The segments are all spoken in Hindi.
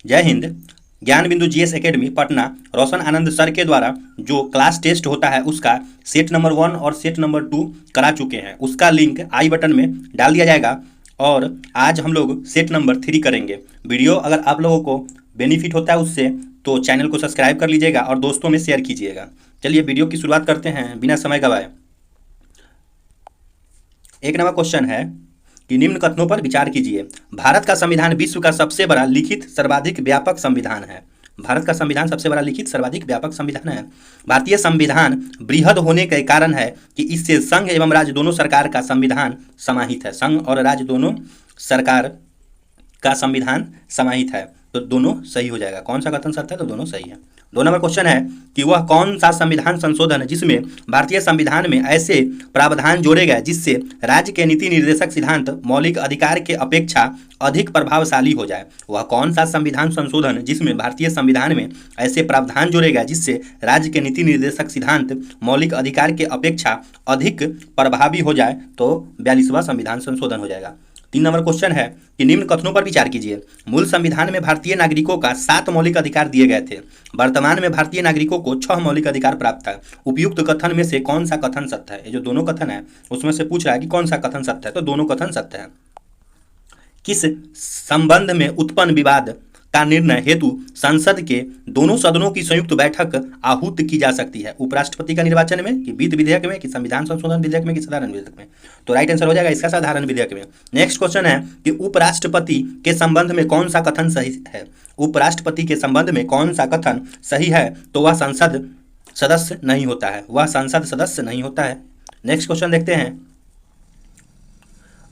जय हिंद। ज्ञान बिंदु जीएस एकेडमी पटना रोशन आनंद सर के द्वारा जो क्लास टेस्ट होता है उसका सेट नंबर 1 और सेट नंबर 2 करा चुके हैं। उसका लिंक आई बटन में डाल दिया जाएगा और आज हम लोग सेट नंबर 3 करेंगे। वीडियो अगर आप लोगों को बेनिफिट होता है उससे तो चैनल को सब्सक्राइब कर लीजिएगा और दोस्तों में शेयर कीजिएगा। चलिए वीडियो की शुरुआत करते हैं बिना समय गवाए। एक नंबर क्वेश्चन है कि निम्न कथनों पर विचार कीजिए। भारत का संविधान विश्व का सबसे बड़ा लिखित सर्वाधिक व्यापक संविधान है। भारत का संविधान सबसे बड़ा लिखित सर्वाधिक व्यापक संविधान है। भारतीय संविधान बृहद होने के कारण है कि इससे संघ एवं राज्य दोनों सरकार का संविधान समाहित है। संघ और राज्य दोनों सरकार का संविधान समाहित है, तो दोनों सही हो जाएगा। कौन सा कथन सत्य है? तो दोनों सही है। 2 नंबर क्वेश्चन है कि वह कौन सा संविधान संशोधन जिसमें भारतीय संविधान में ऐसे प्रावधान जोड़े गए जिससे राज्य के नीति निर्देशक सिद्धांत मौलिक अधिकार के अपेक्षा अधिक प्रभावशाली हो जाए। वह कौन सा संविधान संशोधन जिसमें भारतीय संविधान में ऐसे प्रावधान जोड़े गए जिससे राज्य के नीति निर्देशक सिद्धांत मौलिक अधिकार के अपेक्षा अधिक प्रभावी हो जाए, तो 42वां संविधान संशोधन हो जाएगा। 3 नंबर क्वेश्चन है कि निम्न कथनों पर विचार कीजिए। मूल संविधान में भारतीय नागरिकों का 7 मौलिक अधिकार दिए गए थे। वर्तमान में भारतीय नागरिकों को 6 मौलिक अधिकार प्राप्त है। उपयुक्त कथन में से कौन सा कथन सत्य है? ये जो दोनों कथन है उसमें से पूछ रहा है कि कौन सा कथन सत्य है, तो दोनों कथन सत्य है। किस संबंध में उत्पन्न विवाद का निर्णय हेतु संसद के दोनों सदनों की संयुक्त बैठक आहूत की जा सकती है? उपराष्ट्रपति का निर्वाचन में, कि वित्त विधेयक में, कि संविधान संशोधन विधेयक में, कि साधारण विधेयक में? तो राइट आंसर हो जाएगा इसका साधारण विधेयक में। नेक्स्ट क्वेश्चन है कि उपराष्ट्रपति के संबंध में कौन सा कथन सही है? उपराष्ट्रपति के संबंध में कौन सा कथन सही है? तो वह संसद सदस्य नहीं होता है। वह संसद सदस्य नहीं होता है। नेक्स्ट क्वेश्चन देखते हैं।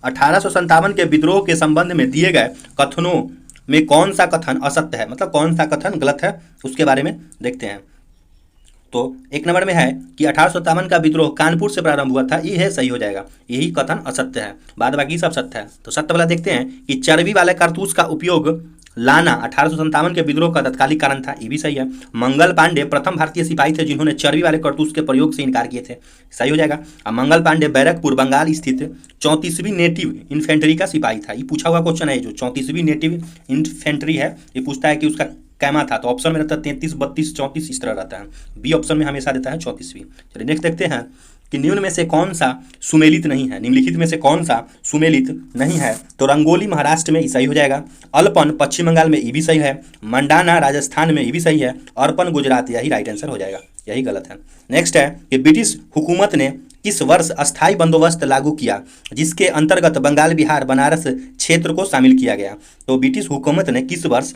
1857 के विद्रोह के संबंध में दिए गए कथनों में कौन सा कथन असत्य है, मतलब कौन सा कथन गलत है, उसके बारे में देखते हैं। तो 1 नंबर में है कि 1857 का विद्रोह कानपुर से प्रारंभ हुआ था, ये है सही हो जाएगा। यही कथन असत्य है, बाद बाकी सब सत्य है। तो सत्य वाला देखते हैं कि चर्बी वाले कारतूस का उपयोग लाना 1857 के विद्रोह का तत्कालिक कारण था, ये भी सही है। मंगल पांडे प्रथम भारतीय सिपाही थे जिन्होंने चर्बी वाले कारतूस के प्रयोग से इनकार किए थे, सही हो जाएगा। अब मंगल पांडे बैरकपुर बंगाल स्थित 34वीं नेटिव इन्फेंट्री का सिपाही था। ये पूछा हुआ क्वेश्चन है, जो 34वीं नेटिव इन्फेंट्री है, ये पूछता है कि उसका कैमा था, तो ऑप्शन में रहता है 33, 32, 34 इस तरह रहता है। बी ऑप्शन में हमेशा देता है 34वीं। चलिए नेक्स्ट देखते हैं कि निम्न में से कौन सा सुमेलित नहीं है। निम्नलिखित में से कौन सा सुमेलित नहीं है? तो रंगोली महाराष्ट्र में, ये सही हो जाएगा। अलपन पश्चिम बंगाल में, ये भी सही है। मंडाना राजस्थान में, ये भी सही है। अर्पण गुजरात, यही राइट आंसर हो जाएगा, यही गलत है। नेक्स्ट है कि ब्रिटिश हुकूमत ने किस वर्ष अस्थायी बंदोबस्त लागू किया जिसके अंतर्गत बंगाल बिहार बनारस क्षेत्र को शामिल किया गया? तो ब्रिटिश हुकूमत ने किस वर्ष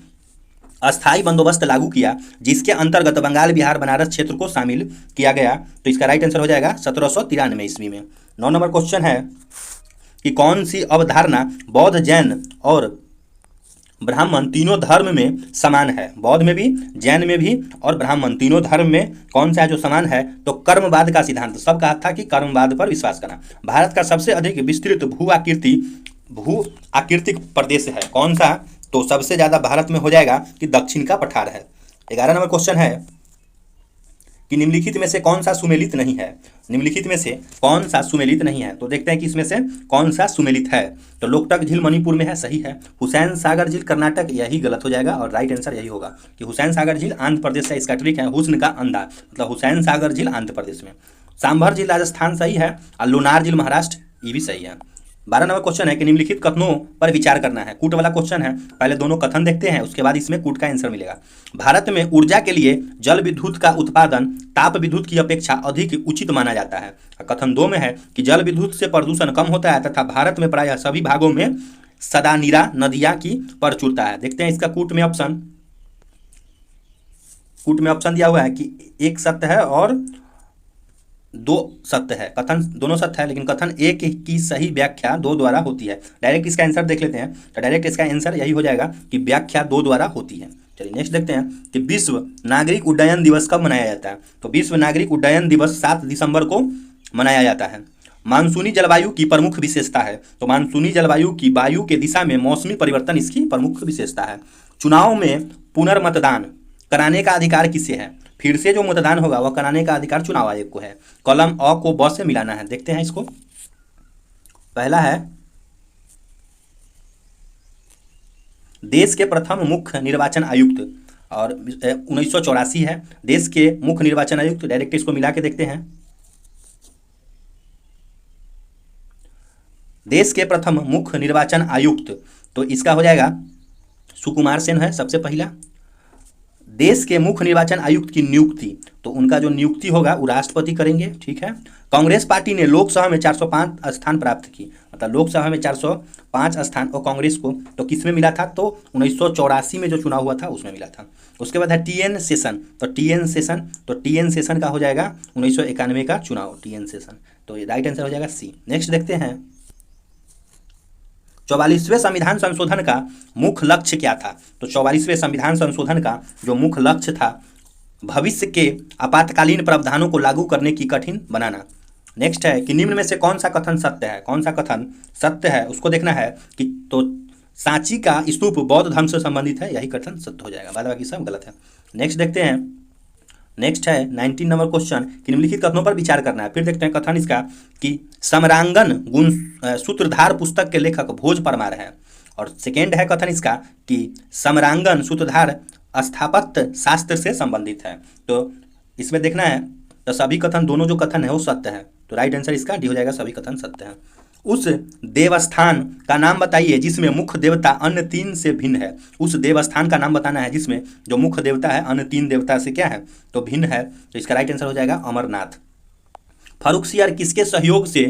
अस्थायी बंदोबस्त लागू किया जिसके अंतर्गत बंगाल बिहार बनारस क्षेत्र को शामिल किया गया? तो इसका राइट आंसर हो जाएगा 1793 ईस्वी में। 9 नंबर क्वेश्चन है कि कौन सी अवधारणा बौद्ध, जैन और ब्राह्मण तीनों धर्म में समान है? बौद्ध में भी, जैन में भी और ब्राह्मण तीनों धर्म में कौन सा है जो समान है? तो कर्मवाद का सिद्धांत। सब कहा था कि कर्मवाद पर विश्वास करना। भारत का सबसे अधिक विस्तृत भू आकृतिक प्रदेश है कौन सा? तो सबसे ज्यादा भारत में हो जाएगा कि दक्षिण का पठार है। 11 नंबर क्वेश्चन है कि निम्नलिखित में से कौन सा सुमेलित नहीं है? निम्नलिखित में से कौन सा सुमेलित नहीं है? तो देखते हैं कि इसमें से कौन सा सुमेलित है। तो लोकटक झील मणिपुर में है, सही है। हुसैन सागर झील कर्नाटक, यही गलत हो जाएगा और राइट आंसर यही होगा कि हुसैन सागर झील आंध्र प्रदेश का। इसका ट्रिक है हुस्न का अंधा, मतलब हुसैन सागर झील आंध्र प्रदेश में। सांभर झील राजस्थान, सही है। और लोनार झील महाराष्ट्र, ये भी सही है। 12 नंबर क्वेश्चन है कि निम्नलिखित कथनों पर विचार करना है। कूट वाला क्वेश्चन है, पहले दोनों कथन देखते हैं, उसके बाद इसमें कूट का आंसर मिलेगा। भारत में ऊर्जा के लिए जल विद्युत का उत्पादन ताप विद्युत की अपेक्षा अधिक उचित माना जाता है। कथन 2 में है कि जल विद्युत से प्रदूषण कम होता है तथा भारत में प्रायः सभी भागों में सदानीरा नदियां की प्रचुरता है। देखते हैं इसका कूट में ऑप्शन दिया हुआ है कि 1 सत्य है और 2 सत्य है। कथन दोनों सत्य है, लेकिन कथन 1 की सही व्याख्या 2 द्वारा होती है। डायरेक्ट इसका आंसर देख लेते हैं, तो डायरेक्ट इसका आंसर यही हो जाएगा कि व्याख्या 2 द्वारा होती है। चलिए नेक्स्ट देखते हैं कि विश्व नागरिक उड्डयन दिवस कब मनाया जाता है? तो विश्व नागरिक उड्डयन दिवस 7 दिसंबर को मनाया जाता है। मानसूनी जलवायु की प्रमुख विशेषता है? तो मानसूनी जलवायु की वायु के दिशा में मौसमी परिवर्तन इसकी प्रमुख विशेषता है। चुनाव में पुनर्मतदान कराने का अधिकार किसे है? फिर से जो मतदान होगा वह कराने का अधिकार चुनाव आयोग को है। कॉलम अ को ब से मिलाना है। देखते हैं इसको। पहला है देश के प्रथम मुख्य निर्वाचन आयुक्त, और 1984 है देश के मुख्य निर्वाचन आयुक्त। डायरेक्ट इसको मिला के देखते हैं। देश के प्रथम मुख्य निर्वाचन आयुक्त, तो इसका हो जाएगा सुकुमार सेन है सबसे पहला। देश के मुख्य निर्वाचन आयुक्त की नियुक्ति, तो उनका जो नियुक्ति होगा वो राष्ट्रपति करेंगे, ठीक है। कांग्रेस पार्टी ने लोकसभा में 405 स्थान प्राप्त की, मतलब लोकसभा में 405 स्थान, और कांग्रेस को तो किस में मिला था, तो 1984 में जो चुनाव हुआ था उसमें मिला था। उसके बाद है टी एन सेशन, तो टी एन सेशन का हो जाएगा 1991 का चुनाव, टी एन सेशन, तो ये राइट आंसर हो जाएगा सी। नेक्स्ट देखते हैं 44वें संविधान संशोधन का मुख्य लक्ष्य क्या था। तो 44वें संविधान संशोधन का जो मुख्य लक्ष्य था, भविष्य के आपातकालीन प्रावधानों को लागू करने की कठिन बनाना। नेक्स्ट है कि निम्न में से कौन सा कथन सत्य है, कौन सा कथन सत्य है उसको देखना है कि तो सांची का स्तूप बौद्ध धर्म से संबंधित है, यही कथन सत्य हो जाएगा, बाद बाकी सब गलत है। नेक्स्ट देखते हैं, नेक्स्ट है 19 नंबर क्वेश्चन कि निम्नलिखित कथनों पर विचार करना है। फिर देखते हैं कथन इसका कि समरांगन गुण सूत्रधार पुस्तक के लेखक भोज परमार है, और सेकेंड है कथन इसका कि समरांगन सूत्रधार स्थापत्य शास्त्र से संबंधित है। तो इसमें देखना है तो सभी कथन, दोनों जो कथन है वो सत्य है, तो राइट आंसर इसका डी हो जाएगा, सभी कथन सत्य है। उस देवस्थान का नाम बताइए जिसमें मुख्य देवता अन्य तीन से भिन्न है। उस देवस्थान का नाम बताना है जिसमें जो मुख्य देवता है अन्य तीन देवता से क्या है, तो भिन्न है, तो इसका राइट आंसर हो जाएगा अमरनाथ। फर्रुखसियार किसके सहयोग से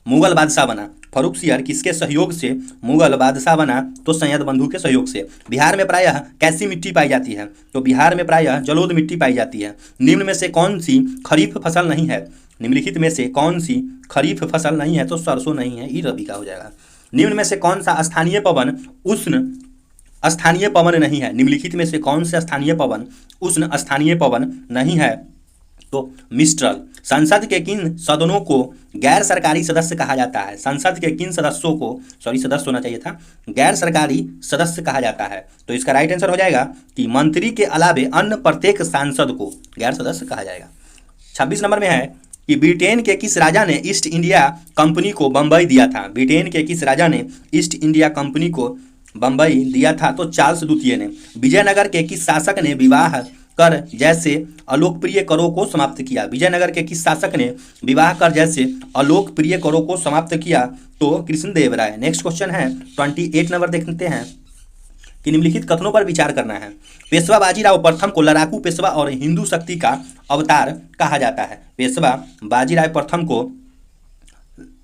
मुगल बादशाह बना। फर्रुखसियार किसके सहयोग से मुगल बादशाह बना, तो सैयद बंधु के सहयोग से। बिहार में प्रायः कैसी मिट्टी पाई जाती है, तो बिहार में प्रायः जलोढ़ मिट्टी पाई जाती है। निम्न में से कौन सी खरीफ फसल नहीं है, निम्नलिखित में से कौन सी खरीफ फसल नहीं है, तो सरसों नहीं है, ये रबी का हो जाएगा। निम्न में से कौन सा स्थानीय पवन उष्ण स्थानीय पवन नहीं है, निम्नलिखित में से कौन से स्थानीय पवन उष्ण स्थानीय पवन नहीं है, तो मिस्ट्रल। संसद के किन सदनों को गैर सरकारी सदस्य कहा जाता है। संसद के किन सदस्यों को, सदस्य होना चाहिए था, गैर सरकारी सदस्य कहा जाता है, तो इसका राइट आंसर हो जाएगा कि मंत्री के अलावे अन्य प्रत्येक सांसद को गैर सदस्य कहा जाएगा। 26 नंबर में है कि ब्रिटेन के किस राजा ने ईस्ट इंडिया कंपनी को बंबई दिया था। ब्रिटेन के किस राजा ने ईस्ट इंडिया कंपनी को बंबई दिया था, तो चार्ल्स द्वितीय ने। विजयनगर के किस शासक ने विवाह कर जैसे अलोकप्रिय करों को समाप्त किया। विजयनगर के किस शासक ने विवाह कर जैसे अलोकप्रिय करों को समाप्त किया, तो कृष्णदेव राय। नेक्स्ट क्वेश्चन है 28 नंबर देखते हैं कि निम्नलिखित कथनों पर विचार करना है। पेशवा बाजीराव प्रथम को लड़ाकू पेशवा और हिंदू शक्ति का अवतार कहा जाता है। पेशवा बाजीराव प्रथम को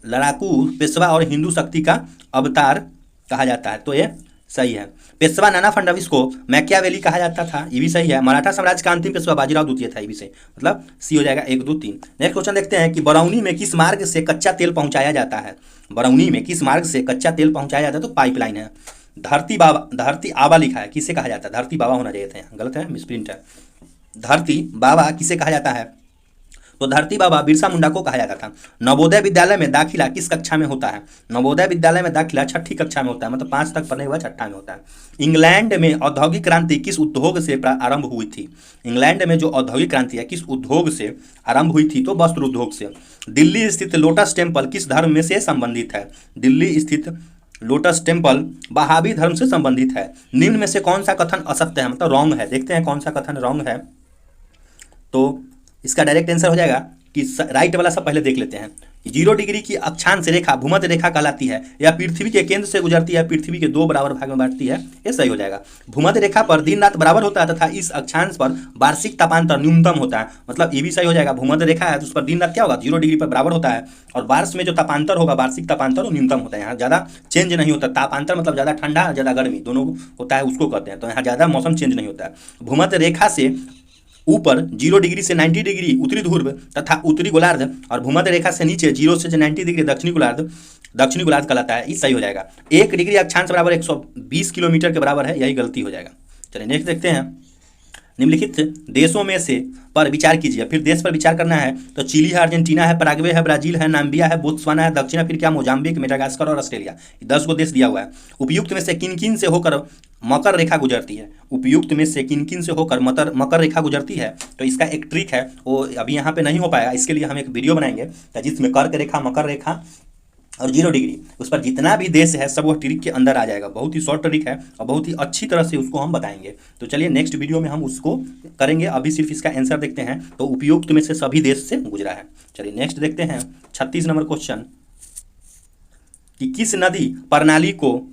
लड़ाकू पेशवा और हिंदू शक्ति का अवतार कहा जाता है, तो ये सही है। पेशवा नाना फडणवीस को मैकियावेली कहा जाता था, ये भी सही है। मराठा साम्राज्य का अंतिम पेशवा बाजीराव द्वितीय था, ये भी सही, मतलब सी हो जाएगा 1 2 3। नेक्स्ट क्वेश्चन देखते हैं कि बरौनी में किस मार्ग से कच्चा तेल पहुंचाया जाता है। बरौनी में किस मार्ग से कच्चा तेल पहुंचाया जाता है, तो पाइपलाइन है। धरती आबा लिखा है, किसे कहा जाता है, धरती बाबा होना चाहिए था, गलत है, मिसप्रिंट है। धरती बाबा किसे कहा जाता है, तो धरती बाबा बिरसा मुंडा को कहा जाता था। नवोदय विद्यालय में दाखिला किस कक्षा में होता है। नवोदय विद्यालय में दाखिला 6ठी कक्षा में होता है, मतलब 5 तक पढ़ने के बाद 6ठा में होता है। इंग्लैंड में औद्योगिक क्रांति किस उद्योग से आरंभ हुई थी। इंग्लैंड में जो औद्योगिक क्रांति है किस उद्योग से आरंभ हुई थी, तो वस्त्र उद्योग से। दिल्ली स्थित लोटस टेम्पल किस धर्म में से संबंधित है। दिल्ली स्थित लोटस टेम्पल बहावी धर्म से संबंधित है। निम्न में से कौन सा कथन असत्य है, मतलब रॉन्ग है। देखते हैं कौन सा कथन रॉन्ग है, तो इसका डायरेक्ट आंसर हो जाएगा कि राइट वाला सब पहले देख लेते हैं। 0 डिग्री की अक्षांश रेखा भूमध्य रेखा कहलाती है, या पृथ्वी के केंद्र से गुजरती है, पृथ्वी के 2 बराबर भाग में बांटती है, ये सही हो जाएगा। भूमध्य रेखा पर दिन रात बराबर होता है तथा इस अक्षांश पर वार्षिक तापांतर न्यूनतम होता है, मतलब ये भी सही हो जाएगा। भूमध्य रेखा है तो उस पर दिन रात क्या होगा, 0 डिग्री पर बराबर होता है, और वर्ष में जो तापांतर होगा वार्षिक तापांतर वो न्यूनतम होता है। यहाँ ज़्यादा चेंज नहीं होता, तापांतर मतलब ज़्यादा ठंडा ज़्यादा गर्मी दोनों होता है, उसको कहते हैं, तो यहाँ ज़्यादा मौसम चेंज नहीं होता है। भूमध्य रेखा से ऊपर 0 डिग्री से 90 डिग्री उत्तरी ध्रुव तथा उत्तरी गोलार्ध, और भूमध्य रेखा से नीचे 0 से 90 डिग्री दक्षिणी गोलार्ध कहलाता है, ये सही हो जाएगा। 1 डिग्री अक्षांश बराबर 120 किलोमीटर के बराबर है, यही गलती हो जाएगा। चलिए नेक्स्ट देखते हैं। निम्नलिखित देशों में से पर विचार कीजिए। फिर देश पर विचार करना है, तो चिली है, अर्जेंटीना है, पराग्वे है, ब्राजील है, नाम्बिया है, बोत्सवाना है, दक्षिण फिर क्या मोजाम्बिक, मेडागास्कर और ऑस्ट्रेलिया, 10 को देश दिया हुआ है। उपयुक्त में से किन किन से होकर मकर रेखा गुजरती है। उपयुक्त में से किन किन से होकर मकर रेखा गुजरती है, तो इसका एक ट्रिक है, वो अभी यहाँ पे नहीं हो पाएगा, इसके लिए हम एक वीडियो बनाएंगे जिसमें कर्क रेखा, मकर रेखा और 0 डिग्री, उस पर जितना भी देश है सब वह ट्रिक के अंदर आ जाएगा। बहुत ही शॉर्ट ट्रिक है और बहुत ही अच्छी तरह से उसको हम बताएंगे। तो चलिए नेक्स्ट वीडियो में हम उसको करेंगे। अभी सिर्फ इसका आंसर देखते हैं। तो उपयुक्त में से सभी देश से गुजरा है। चलिए नेक्स्ट देखते हैं 36 नंबर क्वेश्चन, कि किस नदी प्रणाली को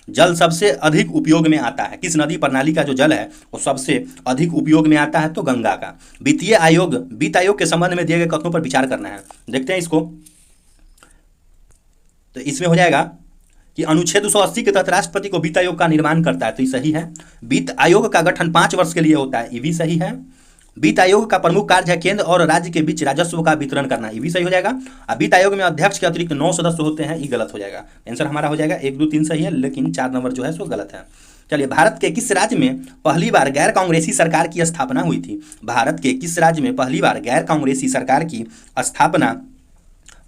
जल सबसे अधिक उपयोग में आता है। किस नदी प्रणाली का जो जल है वो सबसे अधिक उपयोग में आता है, तो गंगा का। वित्त आयोग के संबंध में दिए गए कथनों पर विचार करना है। देखते हैं इसको। तो इसमें हो जाएगा कि अनुच्छेद 280 के तहत राष्ट्रपति को वित्त आयोग का निर्माण करता है, तो ये सही है। वित्त आयोग का गठन 5 वर्ष के लिए होता है, ये भी सही है। वित्त आयोग का प्रमुख कार्य है केंद्र और राज्य के बीच राजस्व का वितरण करना, ये भी सही हो जाएगा। अब वित्त आयोग में अध्यक्ष के अतिरिक्त 9 सदस्य होते हैं, ये गलत हो जाएगा। आंसर हमारा हो जाएगा 1, 2, 3 सही है, लेकिन 4 नंबर जो है सो गलत है। चलिए, भारत के किस राज्य में पहली बार गैर कांग्रेसी सरकार की स्थापना हुई थी। भारत के किस राज्य में पहली बार गैर कांग्रेसी सरकार की स्थापना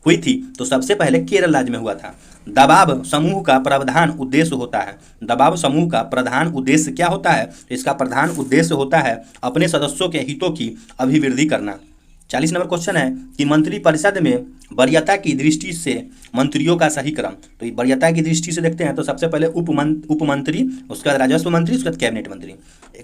हुई थी, तो सबसे पहले केरल राज्य में हुआ था। दबाव समूह का प्रधान उद्देश्य होता है। दबाव समूह का प्रधान उद्देश्य क्या होता है? इसका प्रधान उद्देश्य होता है अपने सदस्यों के हितों की अभिवृद्धि करना। 40 नंबर क्वेश्चन है कि मंत्रिपरिषद में वरीयता की दृष्टि से मंत्रियों का सही क्रम। तो वरीयता की दृष्टि से देखते हैं तो सबसे पहले उप मंत्री, उसके बाद राजस्व मंत्री, उसके बाद कैबिनेट मंत्री।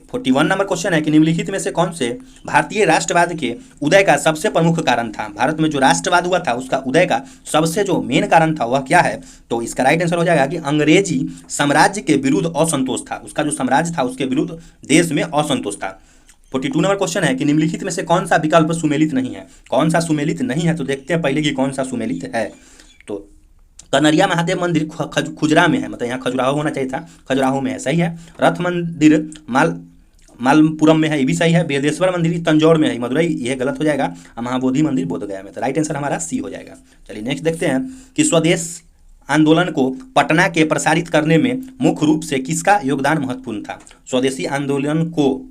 41 नंबर क्वेश्चन है कि निम्नलिखित में से कौन से भारतीय राष्ट्रवाद के उदय का सबसे प्रमुख कारण था। भारत में जो राष्ट्रवाद हुआ था उसका उदय का सबसे जो मेन कारण था वह क्या है? तो इसका राइट आंसर हो जाएगा कि अंग्रेजी साम्राज्य के विरुद्ध असंतोष था। उसका जो साम्राज्य था उसके विरुद्ध देश में असंतोष था। 42 नंबर क्वेश्चन है कि निम्नलिखित में से कौन सा विकल्प सुमेलित नहीं है। कौन सा सुमेलित नहीं है? तो देखते हैं पहले कि कौन सा सुमेलित है। तो कनरिया महादेव मंदिर खुजरा में है, मतलब यहाँ खजुराहो होना चाहिए था, खजुराहो में है, सही है। रथ मंदिर मालपुरम में है, ये भी सही है। बेदेश्वर मंदिर तंजौर में है, मदुरई, यह गलत हो जाएगा। महाबोधि मंदिर बोधगया में। तो राइट आंसर हमारा सी हो जाएगा। चलिए नेक्स्ट देखते हैं कि स्वदेश आंदोलन को पटना के प्रसारित करने में मुख्य रूप से किसका योगदान महत्वपूर्ण था। स्वदेशी आंदोलन को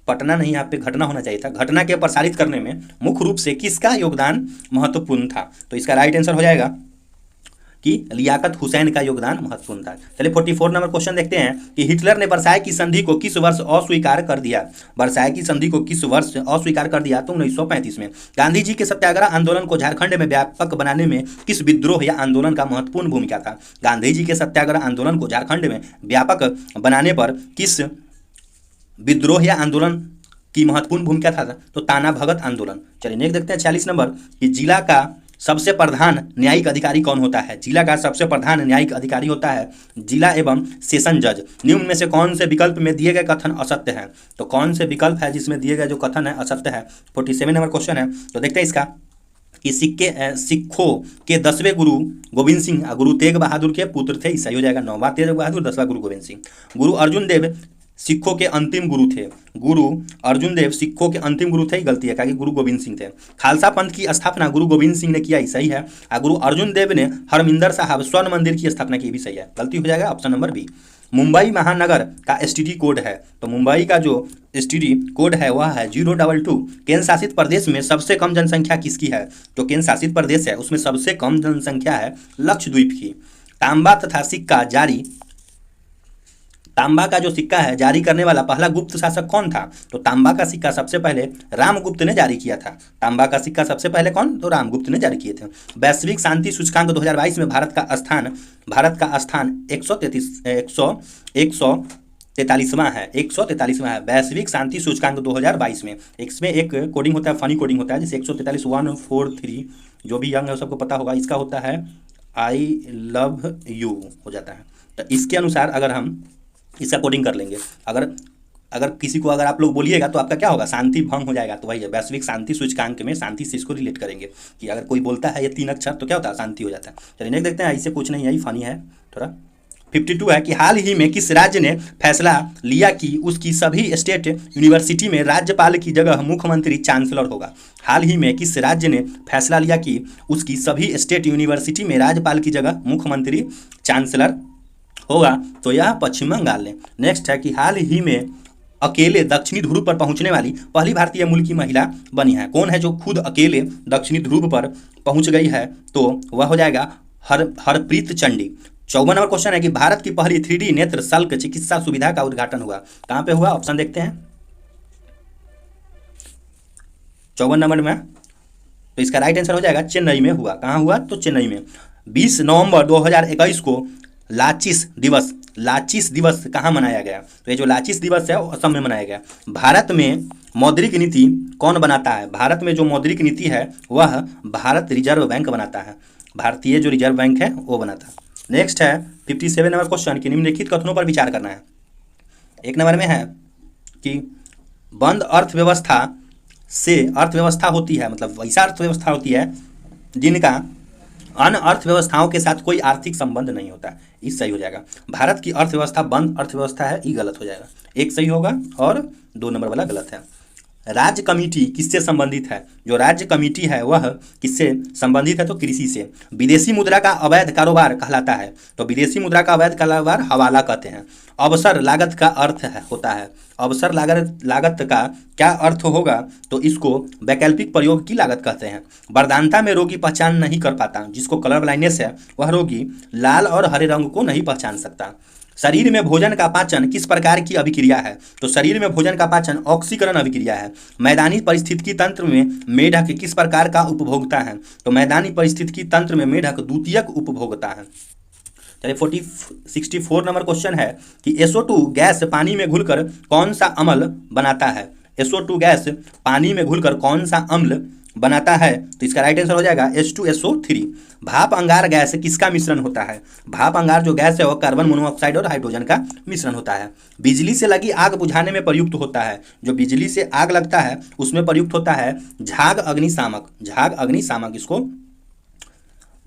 पटना नहीं, यहाँ पे घटना होना चाहिए था। घटना के प्रसारित करने में मुख्य रूप से किसका योगदान महत्वपूर्ण था? तो इसका राइट आंसर हो जाएगा कि लियाकत हुसैन का योगदान महत्वपूर्ण था। चलिए 44 नंबर क्वेश्चन देखते हैं कि हिटलर ने वर्साय की संधि को किस वर्ष अस्वीकार कर दिया। वर्साय की संधि को किस वर्ष अस्वीकार कर दिया? तो 1935 में। गांधी जी के सत्याग्रह आंदोलन को झारखंड में व्यापक बनाने में किस विद्रोह या आंदोलन का महत्वपूर्ण भूमिका था। गांधी जी के सत्याग्रह आंदोलन को झारखंड में व्यापक बनाने पर किस विद्रोह या आंदोलन की महत्वपूर्ण भूमिका था? तो ताना भगत आंदोलन। चलिए नेक्स्ट देखते हैं 40 नंबर कि जिला का सबसे प्रधान न्यायिक अधिकारी कौन होता है। जिला का सबसे प्रधान न्यायिक अधिकारी होता है जिला एवं सेशन जज। निम्न में से कौन से विकल्प में दिए गए कथन असत्य है? तो कौन से विकल्प है जिसमें दिए गए जो कथन है असत्य है? 47 नंबर क्वेश्चन है। तो देखते हैं इसका कि सिखों के 10वें गुरु गोविंद सिंह गुरु तेग बहादुर के पुत्र थे, सही हो जाएगा। 9वां तेग बहादुर, 10वां गुरु गोविंद सिंह। गुरु अर्जुन देव सिखों के अंतिम गुरु थे। गुरु अर्जुन देव सिखों के अंतिम गुरु थे, गलती है, क्योंकि गुरु गोविंद सिंह थे। खालसा पंथ की स्थापना गुरु गोविंद सिंह ने किया, सही है। गुरु अर्जुन देव ने हरमिंदर साहब स्वर्ण मंदिर की स्थापना की, भी सही है। गलती हो जाएगा ऑप्शन नंबर बी। मुंबई महानगर का एसटीडी कोड है, तो मुंबई का जो एसटीडी कोड है वह है 022। केंद्र शासित प्रदेश में सबसे कम जनसंख्या किसकी है? जो केंद्र शासित प्रदेश है उसमें सबसे कम जनसंख्या है लक्षद्वीप की। तांबा तथा सिक्का जारी, तांबा का जो सिक्का है जारी करने वाला पहला गुप्त शासक कौन था? तो तांबा का सिक्का सबसे पहले रामगुप्त ने जारी किया था। तांबा का सिक्का सबसे पहले कौन? तो रामगुप्त ने जारी किए थे। वैश्विक शांति सूचकांक 2022 में भारत का स्थान 143वां है। 143वां है वैश्विक शांति सूचकांक 2022 में। इसमें एक कोडिंग होता है, फनी कोडिंग होता है, जैसे 143 143, जो भी यंग है सबको पता होगा। इसका होता है आई लव यू हो जाता है। तो इसके अनुसार अगर हम इसका कोडिंग कर लेंगे, अगर किसी को अगर आप लोग बोलिएगा तो आपका क्या होगा? शांति भंग हो जाएगा। तो वही है, वैश्विक शांति सूचकांक में शांति से इसको रिलेट करेंगे कि अगर कोई बोलता है ये 3 अक्षर तो क्या होता है? शांति हो जाता है। चलिए नेक्स्ट देखते हैं, इससे कुछ नहीं है, फनी है थोड़ा। 52 है कि हाल ही में किस राज्य ने फैसला लिया कि उसकी सभी स्टेट यूनिवर्सिटी में राज्यपाल की जगह मुख्यमंत्री चांसलर होगा। हाल ही में किस राज्य ने फैसला लिया कि उसकी सभी स्टेट यूनिवर्सिटी में राज्यपाल की जगह मुख्यमंत्री चांसलर होगा? तो यह पश्चिम बंगाल ने। नेक्स्ट है कि हाल ही में अकेले दक्षिणी ध्रुव पर पहुंचने वाली पहली भारतीय मूल की महिला बनी है। कौन है जो खुद अकेले दक्षिणी ध्रुव पर पहुंच गई है? तो वह हो जाएगा हरप्रीत चंडी। 54 नंबर क्वेश्चन है कि भारत की पहली 3D नेत्र शल्क चिकित्सा सुविधा का उद्घाटन हुआ, कहां पे हुआ? ऑप्शन देखते हैं 54 नंबर में तो इसका राइट आंसर हो जाएगा चेन्नई में हुआ। कहाँ हुआ? तो चेन्नई में। 20 नवंबर 2021 को लाचिस दिवस कहाँ मनाया गया? तो ये जो लाचिस दिवस है वो असम में मनाया गया। भारत में मौद्रिक नीति कौन बनाता है? भारत में जो मौद्रिक नीति है वह भारत रिजर्व बैंक बनाता है। भारतीय जो रिजर्व बैंक है वो बनाता है। नेक्स्ट है 57 नंबर क्वेश्चन कि निम्नलिखित कथनों पर विचार करना है। एक नंबर में है कि बंद अर्थव्यवस्था से अर्थव्यवस्था होती है, मतलब वैसा अर्थव्यवस्था होती है जिनका अन्य अर्थव्यवस्थाओं के साथ कोई आर्थिक संबंध नहीं होता। ये सही हो जाएगा। भारत की अर्थव्यवस्था बंद अर्थव्यवस्था है, ये गलत हो जाएगा। एक सही होगा और 2 नंबर वाला गलत है। राज्य कमेटी किससे संबंधित है? जो राज्य कमेटी है वह किससे संबंधित है? तो कृषि से। विदेशी मुद्रा का अवैध कारोबार कहलाता है, तो विदेशी मुद्रा का अवैध कारोबार हवाला कहते हैं। अवसर लागत का अर्थ होता है। अवसर लागत का क्या अर्थ होगा? तो इसको वैकल्पिक प्रयोग की लागत कहते हैं। वरदानता में रोगी पहचान नहीं कर पाता, जिसको कलर ब्लाइंडनेस है वह रोगी लाल और हरे रंग को नहीं पहचान सकता। शरीर में भोजन का पाचन किस प्रकार की अभिक्रिया है? तो शरीर में भोजन का पाचन ऑक्सीकरण अभिक्रिया है। मैदानी पारिस्थितिकी तंत्र में मेढक किस प्रकार का उपभोक्ता है? तो मैदानी पारिस्थितिकी तंत्र में मेढक द्वितीयक उपभोक्ता है। चलिए 64 नंबर क्वेश्चन है कि SO2 गैस पानी में घुलकर कौन सा अम्ल बनाता है? SO2 गैस पानी में घुलकर कौन सा अम्ल बनाता है? तो इसका राइट आंसर हो जाएगा H2SO3। भाप अंगार गैस किसका मिश्रण होता है? भाप अंगार जो गैस है वह कार्बन मोनोऑक्साइड और हाइड्रोजन का मिश्रण होता है। बिजली से लगी आग बुझाने में प्रयुक्त होता है। जो बिजली से आग लगता है उसमें प्रयुक्त होता है झाग अग्निशामक। इसको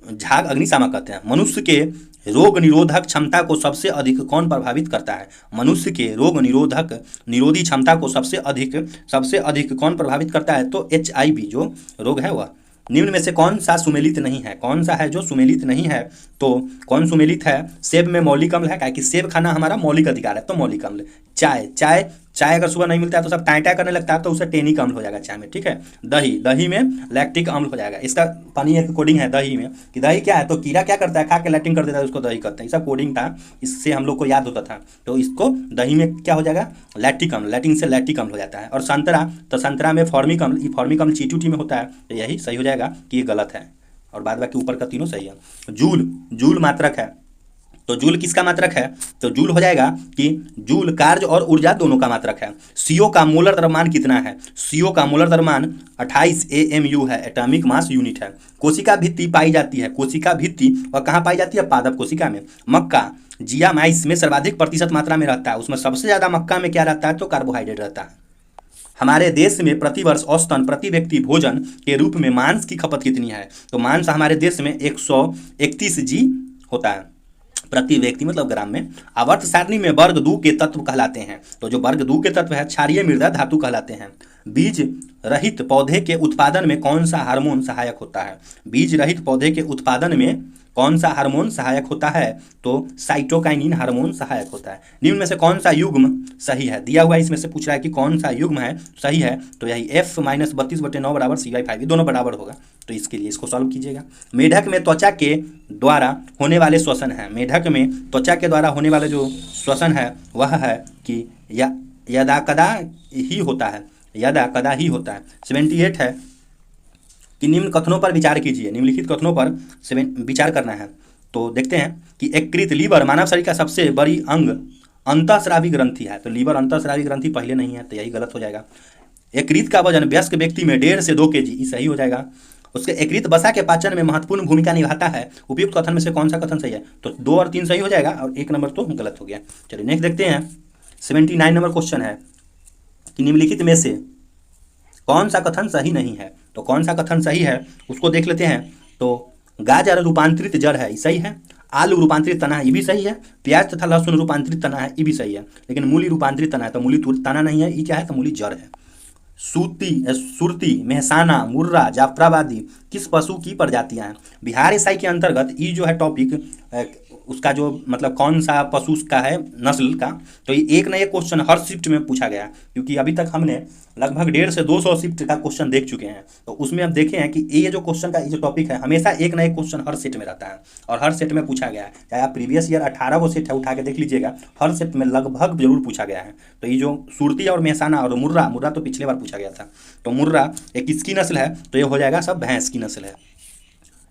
झाग अग्निशामक कहते हैं। मनुष्य के रोग निरोधक क्षमता को सबसे अधिक कौन प्रभावित करता है? मनुष्य के रोग निरोधी क्षमता को सबसे अधिक कौन प्रभावित करता है? तो HIV जो रोग है वह। निम्न में से कौन सा सुमेलित नहीं है? कौन सा है जो सुमेलित नहीं है? तो कौन सुमेलित है? सेब में मौलिक अम्ल है, क्या कि सेब खाना हमारा मौलिक अधिकार है, तो मौलिक अम्ल। चाय अगर सुबह नहीं मिलता है तो सब टाई करने लगता है, तो उसे टेनिक अम्ल हो जाएगा चाय में, ठीक है। दही में लैक्टिक अम्ल हो जाएगा। इसका पानी एक कोडिंग है दही में कि दही क्या है, तो कीड़ा क्या करता है, खा के लैट्रिन कर देता है, उसको दही कहते हैं। इसका कोडिंग था, इससे हम लोग को याद होता था। तो इसको दही में क्या हो जाएगा? लैक्टिक अम्ल, लैटिन से लैक्टिक अम्ल हो जाता है। और संतरा, तो संतरा में फॉर्मिक अम्ल, ये फॉर्मिक अम्ल चीटी में होता है, तो यही सही हो जाएगा कि ये गलत है। और बाद बाकी ऊपर का तीनों सही है। जूल मात्रक है, तो जूल किसका मात्रक है? तो जूल हो जाएगा कि जूल कार्य और ऊर्जा दोनों का मात्रक है। CO का मोलर द्रव्यमान कितना है? CO का मोलर द्रव्यमान 28 AMU है, एटॉमिक मास यूनिट है। कोशिका भित्ति पाई जाती है, कोशिका भित्ति और कहाँ पाई जाती है? पादप कोशिका में। मक्का जिया माइस में सर्वाधिक प्रतिशत मात्रा में रहता है, उसमें सबसे ज़्यादा मक्का में क्या रहता है? तो कार्बोहाइड्रेट रहता है। हमारे देश में प्रतिवर्ष औसतन प्रति व्यक्ति भोजन के रूप में मांस की खपत कितनी है? तो मांस हमारे देश में 131 G होता है प्रति व्यक्ति, मतलब ग्राम में। आवर्त सारणी में वर्ग 2 के तत्व कहलाते हैं, तो जो वर्ग 2 के तत्व है क्षारीय मृदा धातु कहलाते हैं। बीज रहित पौधे के उत्पादन में कौन सा हार्मोन सहायक होता है? बीज रहित पौधे के उत्पादन में कौन सा हार्मोन सहायक होता है? तो साइटोकाइनिन हार्मोन सहायक होता है। निम्न में से कौन सा युग्म सही है? दिया हुआ इसमें से पूछ रहा है कि कौन सा युग्म है सही है, तो यही F - 32/9 बराबर CY5, ये दोनों बराबर होगा। तो इसके लिए इसको सॉल्व कीजिएगा। मेढक में त्वचा के द्वारा होने वाले श्वसन है, मेढक में त्वचा के द्वारा होने वाले जो श्वसन है वह है कि यदा कदा ही होता है, 78 है कि निम्न कथनों पर विचार कीजिए। निम्नलिखित कथनों पर विचार करना है। तो देखते हैं कि यकृत, लीवर मानव शरीर का सबसे बड़ी अंग अंतःस्रावी ग्रंथि है, तो लीवर अंतःस्रावी ग्रंथि पहले नहीं है, तो यही गलत हो जाएगा। यकृत का वजन वयस्क व्यक्ति में 1.5 से 2 kg, ये सही हो जाएगा। उसके यकृत वसा के पाचन में महत्वपूर्ण भूमिका निभाता है। उपयुक्त कथन में से कौन सा कथन सही है? तो 2 और 3 सही हो जाएगा और 1 नंबर तो गलत हो गया। चलिए नेक्स्ट देखते हैं। 79 नंबर क्वेश्चन है कि निम्नलिखित में से कौन सा कथन सही नहीं है? तो कौन सा कथन सही है उसको देख लेते हैं। तो गाजर रूपांतरित जड़ है, ये सही है। आलू रूपांतरित तना है, ये भी सही है। प्याज तथा लहसुन रूपांतरित तना है, ये भी सही है। लेकिन मूली रूपांतरित तना है, तो मूली तना नहीं है, ये क्या है? तो मूली जड़ है। सुरती, मेहसाना, मुर्रा, जाफराबादी किस पशु की प्रजातियां हैं? बिहार ईसाई के अंतर्गत ये जो है टॉपिक उसका जो मतलब कौन सा पशु का है नस्ल का। तो ये एक ना एक क्वेश्चन हर शिफ्ट में पूछा गया, क्योंकि अभी तक हमने लगभग 150 से 200 शिफ्ट का क्वेश्चन देख चुके हैं। तो उसमें अब देखे हैं कि ये जो क्वेश्चन का ये जो टॉपिक है हमेशा एक ना एक क्वेश्चन हर सेट में रहता है, और हर सेट में पूछा गया है। चाहे आप प्रीवियस ईयर 18 को सेट है उठा के देख लीजिएगा, हर सेट में लगभग जरूर पूछा गया है। तो ये जो सुरती और मेहसाना और मुर्रा, मुर्रा तो पिछले बार पूछा गया था, तो मुर्रा एक किसकी नस्ल है, तो ये हो जाएगा सब भैंस की नस्ल है।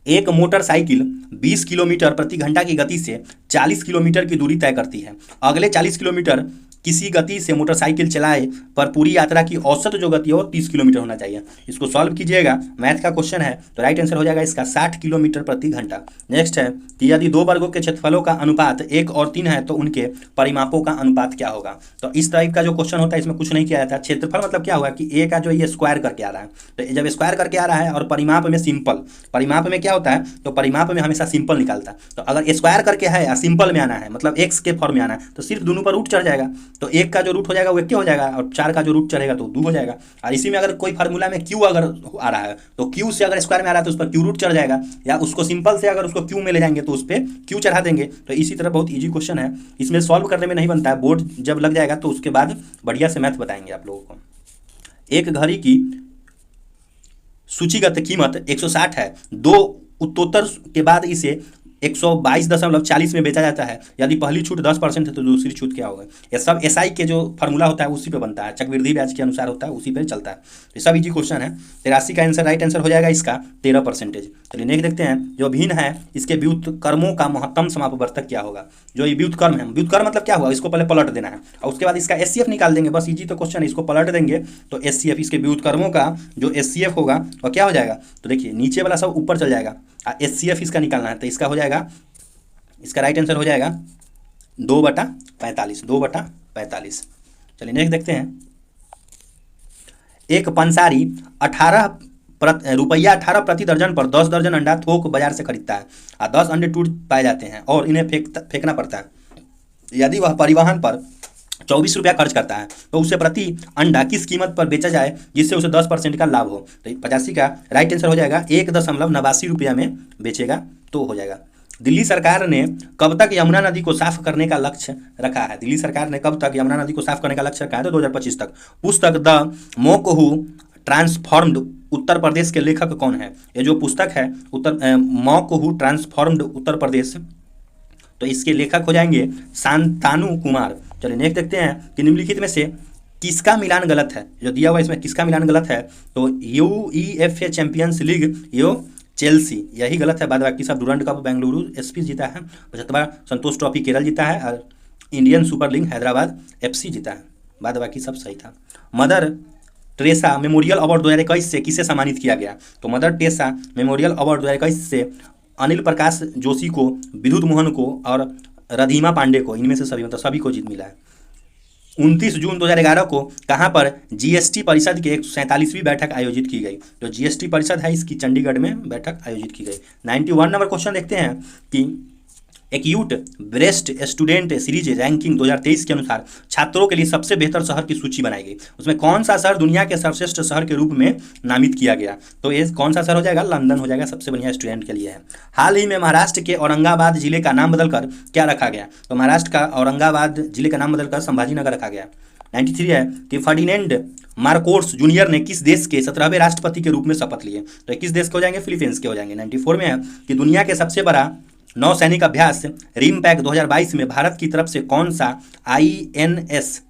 एक मोटरसाइकिल 20 किलोमीटर प्रति घंटा की गति से 40 किलोमीटर की दूरी तय करती है। अगले 40 किलोमीटर किसी गति से मोटरसाइकिल चलाए पर पूरी यात्रा की औसत जो गति है वो 30 किलोमीटर होना चाहिए। इसको सॉल्व कीजिएगा, मैथ का क्वेश्चन है, तो राइट आंसर हो जाएगा इसका 60 किलोमीटर प्रति घंटा। नेक्स्ट है कि यदि दो वर्गों के क्षेत्रफलों का अनुपात 1 और 3 है तो उनके परिमापों का अनुपात क्या होगा। तो इस टाइप का जो क्वेश्चन होता है इसमें कुछ नहीं किया जाता। क्षेत्रफल मतलब क्या हुआ कि ए का जो ये स्क्वायर करके आ रहा है, तो जब स्क्वायर करके आ रहा है और परिमाप में सिंपल, परिमाप में क्या होता है, तो परिमाप में हमेशा सिंपल निकालता है। तो अगर स्क्वायर करके है या सिंपल में आना है, मतलब एक्स के फॉर्म में आना है, तो सिर्फ दोनों पर रूट चढ़ जाएगा। तो एक का जो रूट हो जाएगा वो 1 हो जाएगा, और 4 का जो रूट चढ़ेगा तो 2 हो जाएगा। और इसी में अगर कोई फार्मूला में क्यू अगर आ रहा है तो क्यू से अगर स्क्वायर में आ रहा है तो उस पर क्यू रूट चढ़ जाएगा, या उसको सिंपल से अगर उसको क्यू में ले जाएंगे तो उस पर क्यू चढ़ा देंगे। तो इसी तरह बहुत ईजी क्वेश्चन है, इसमें सॉल्व करने में नहीं बनता है, बोर्ड जब लग जाएगा तो उसके बाद बढ़िया से मैथ बताएंगे आप लोगों को। एक घड़ी की सूचीगत कीमत 160 है, 2 उत्तरोत्तर के बाद इसे 122.40 में बेचा जाता है। यदि पहली छूट 10% है तो दूसरी छूट क्या होगा। ये सब एसआई के जो फार्मूला होता है उसी पे बनता है, चक्रवृद्धि ब्याज के अनुसार होता है, उसी पे चलता है। ये सब इजी क्वेश्चन है। 83 का आंसर राइट आंसर हो जाएगा इसका 13%। चलिए नेक्स्ट देखते हैं, जो भिन्न है इसके व्युत्क्रमों का महत्तम समापवर्तक क्या होगा। जो ये व्युत्क्रम है, व्युत्क्रम मतलब क्या हुआ, इसको पहले पलट देना है और उसके बाद इसका एचसीएफ निकाल देंगे, बस इजी तो क्वेश्चन है। इसको पलट देंगे तो एचसीएफ, इसके व्युत्क्रमों का जो एचसीएफ होगा वो क्या हो जाएगा, तो देखिए नीचे वाला सब ऊपर चल जाएगा, एचसीएफ इसका निकालना है, तो इसका हो जाएगा, इसका राइट आंसर हो जाएगा 2/45, 2/45। चलिए नेक्स्ट देखते हैं, एक पंसारी 18 रुपया 18 प्रति दर्जन पर 10 दर्जन अंडा थोक बाजार से खरीदता है और 10 अंडे टूट पाए जाते हैं और इन्हें फेंकना पड़ता है। यदि वह परिवहन पर 24 रुपया खर्च करता है तो उसे प्रति अंडा किस कीमत पर बेचा जाए जिससे उसे 10% का लाभ हो। तो 85 का राइट आंसर हो जाएगा 1.89 रुपया में बेचेगा तो हो जाएगा। दिल्ली सरकार ने कब तक यमुना नदी को साफ करने का लक्ष्य रखा है। दिल्ली सरकार ने कब तक यमुना नदी को साफ करने का लक्ष्य रखा है, तो 2025 तक। पुस्तक द मोकहू ट्रांसफॉर्म्ड उत्तर प्रदेश के लेखक कौन है। ये जो पुस्तक है मोकहू ट्रांसफॉर्म्ड उत्तर प्रदेश, तो इसके लेखक हो जाएंगे शांतानु कुमार। चलिए नेक्स्ट देखते हैं कि निम्नलिखित में से किसका मिलान गलत है। जो दिया हुआ इसमें किसका मिलान गलत है, तो यूईएफए चैंपियंस लीग यो चेल्सी, यही गलत है। बाद बाकी सब डूरंड कप बेंगलुरु एसपी जीता है, 75 संतोष ट्रॉफी केरल जीता है और Indian super league Hyderabad FC जीता है। बाद बाकी सब सही था। मदर टेरेसा मेमोरियल अवार्ड 2021 से किसे सम्मानित किया गया, तो मदर टेरेसा मेमोरियल अवार्ड 2021 से अनिल प्रकाश जोशी को, विद्युत मोहन को और रधीमा पांडे को, इनमें से सभी मतलब सभी को जीत मिला है। 29 जून 2011 को कहाँ पर जीएसटी परिषद की 147वीं बैठक आयोजित की गई। जो जीएसटी परिषद है इसकी चंडीगढ़ में बैठक आयोजित की गई। 91 नंबर क्वेश्चन देखते हैं कि acute breast student series ranking 2023 के अनुसार छात्रों के लिए सबसे बेहतर शहर की सूची बनाई गई। उसमें कौन सा शहर दुनिया के सर्वश्रेष्ठ शहर के रूप में नामित किया गया, तो ये कौन सा शहर हो जाएगा, लंदन हो जाएगा, सबसे बढ़िया स्टूडेंट के लिए है। हाल ही में महाराष्ट्र के औरंगाबाद जिले का नाम बदलकर क्या रखा गया, तो महाराष्ट्र का औरंगाबाद जिले का नाम बदलकर संभाजीनगर रखा गया। 93 है कि फर्डिनेंड मार्कोस जूनियर ने किस देश के 17वें राष्ट्रपति के रूप में शपथ लिए, तो किस देश के हो जाएंगे, फिलीपींस के हो जाएंगे। 94 में है कि दुनिया के सबसे बड़ा नौसैनिक अभ्यास रिमपैक 2022 में भारत की तरफ से कौन सा आईएनएस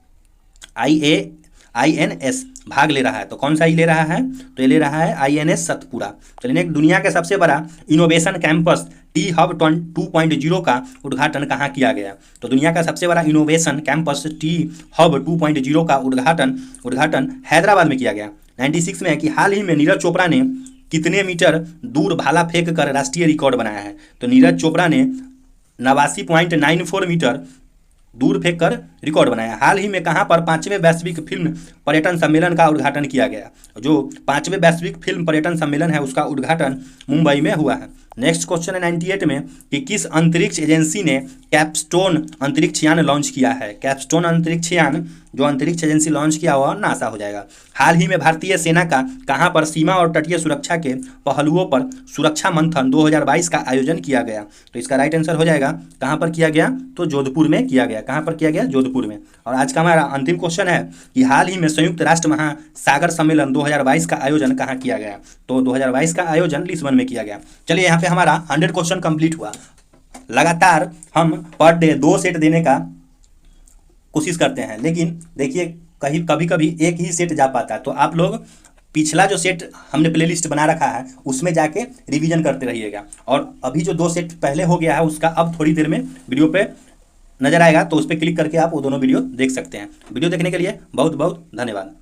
भाग ले रहा है, तो कौन सा ही ले रहा है, तो ये ले रहा है आईएनएस सतपुरा। चलिए दुनिया के सबसे बड़ा इनोवेशन कैंपस टी हब 2.0 का उद्घाटन कहाँ किया गया, तो दुनिया का सबसे बड़ा इनोवेशन कैंपस टी हब 2.0 का उद्घाटन हैदराबाद में किया गया। 96 में है कि हाल ही में नीरज चोपड़ा ने कितने मीटर दूर भाला फेंक कर राष्ट्रीय रिकॉर्ड बनाया है, तो नीरज चोपड़ा ने 89.94 मीटर दूर फेंक कर रिकॉर्ड बनाया। हाल ही में कहाँ पर 5वें वैश्विक फिल्म पर्यटन सम्मेलन का उद्घाटन किया गया, जो 5वें वैश्विक फिल्म पर्यटन सम्मेलन है उसका उद्घाटन मुंबई में हुआ है। नेक्स्ट क्वेश्चन है 98 में कि किस अंतरिक्ष एजेंसी ने कैपस्टोन अंतरिक्ष यान लॉन्च किया है। कैपस्टोन अंतरिक्ष यान जो अंतरिक्ष एजेंसी लॉन्च किया हुआ नासा हो जाएगा। हाल ही में भारतीय सेना का कहां पर सीमा और तटीय सुरक्षा के पहलुओं पर सुरक्षा मंथन 2022 का आयोजन किया गया। तो इसका राइट आंसर हो जाएगा कहां पर किया गया, तो जोधपुर में किया गया। कहां पर किया गया, जोधपुर में। और आज का हमारा अंतिम क्वेश्चन है कि हाल ही में संयुक्त राष्ट्र महासागर सम्मेलन 2022 का आयोजन कहाँ किया गया। तो 2022 का आयोजन लिस्बन में किया गया। चलिए यहाँ पे हमारा 100 क्वेश्चन कंप्लीट हुआ। लगातार हम पर डे 2 सेट देने का कोशिश करते हैं, लेकिन देखिए कभी कभी एक ही सेट जा पाता है। तो आप लोग पिछला जो सेट हमने प्लेलिस्ट बना रखा है उसमें जाके रिवीजन करते रहिएगा। और अभी जो 2 सेट पहले हो गया है उसका अब थोड़ी देर में वीडियो पे नजर आएगा, तो उस पर क्लिक करके आप वो दोनों वीडियो देख सकते हैं। वीडियो देखने के लिए बहुत बहुत धन्यवाद।